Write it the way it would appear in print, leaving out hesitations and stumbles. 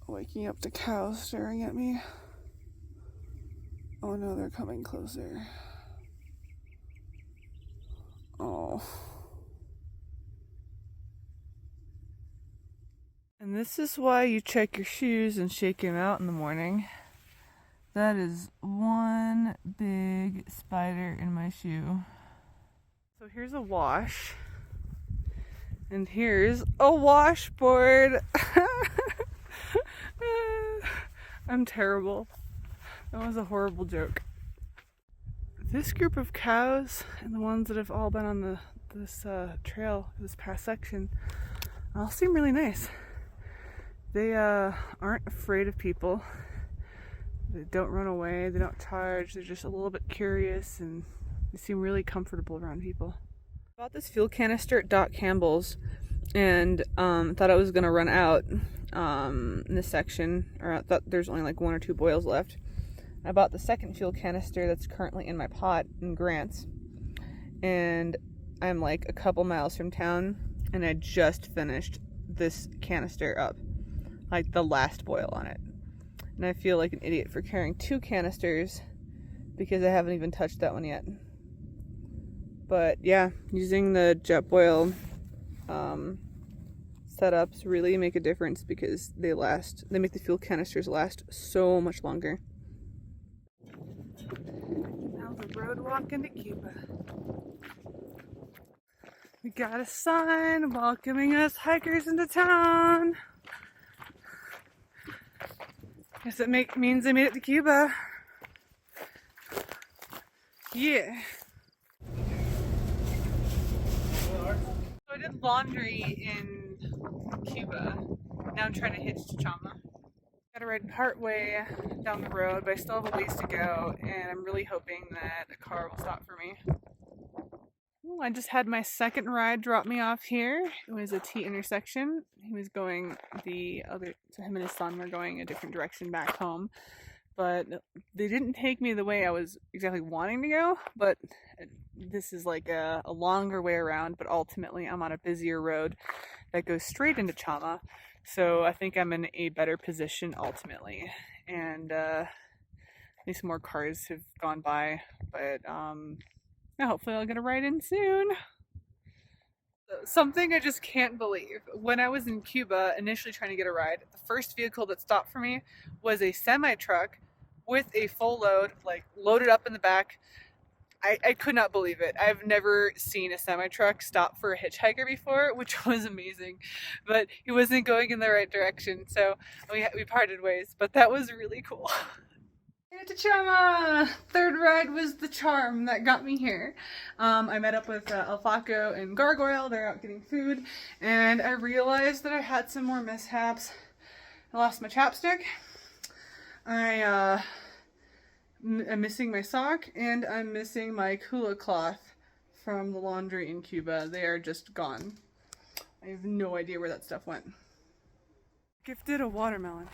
Waking up the cows staring at me. Oh no, they're coming closer. Oh. And this is why you check your shoes and shake them out in the morning. That is one big spider in my shoe. So here's a wash. And here's a washboard. I'm terrible. That was a horrible joke. This group of cows and the ones that have all been on this trail, this past section, all seem really nice. They aren't afraid of people. They don't run away. They don't charge. They're just a little bit curious, and they seem really comfortable around people. I bought this fuel canister at Doc Campbell's, and thought I was gonna run out in this section, or I thought there's only like 1 or 2 boils left. I bought the second fuel canister that's currently in my pot in Grants, and I'm like a couple miles from town, and I just finished this canister up, like the last boil on it. And I feel like an idiot for carrying 2 canisters because I haven't even touched that one yet. But yeah, using the Jetboil setups really make a difference because they make the fuel canisters last so much longer. Now the road walk into Cuba. We got a sign welcoming us hikers into town. Guess it means I made it to Cuba. Yeah. So I did laundry in Cuba. Now I'm trying to hitch to Chama. Gotta ride part way down the road, but I still have a ways to go, and I'm really hoping that a car will stop for me. Ooh, I just had my second ride drop me off here. It was a T intersection. He was going so him and his son were going a different direction back home. But they didn't take me the way I was exactly wanting to go, but this is like a longer way around, but ultimately I'm on a busier road that goes straight into Chama, so I think I'm in a better position ultimately, and at least more cars have gone by, but hopefully I'll get a ride in soon. Something I just can't believe. When I was in Cuba initially trying to get a ride, the first vehicle that stopped for me was a semi-truck with a full load, like loaded up in the back. I could not believe it. I've never seen a semi-truck stop for a hitchhiker before, which was amazing. But he wasn't going in the right direction, so we parted ways. But that was really cool. To Chama! Third ride was the charm that got me here. I met up with El Flaco and Gargoyle. They're out getting food, and I realized that I had some more mishaps. I lost my chapstick. I'm missing my sock, and I'm missing my Kula cloth from the laundry in Cuba. They are just gone. I have no idea where that stuff went. Gifted a watermelon.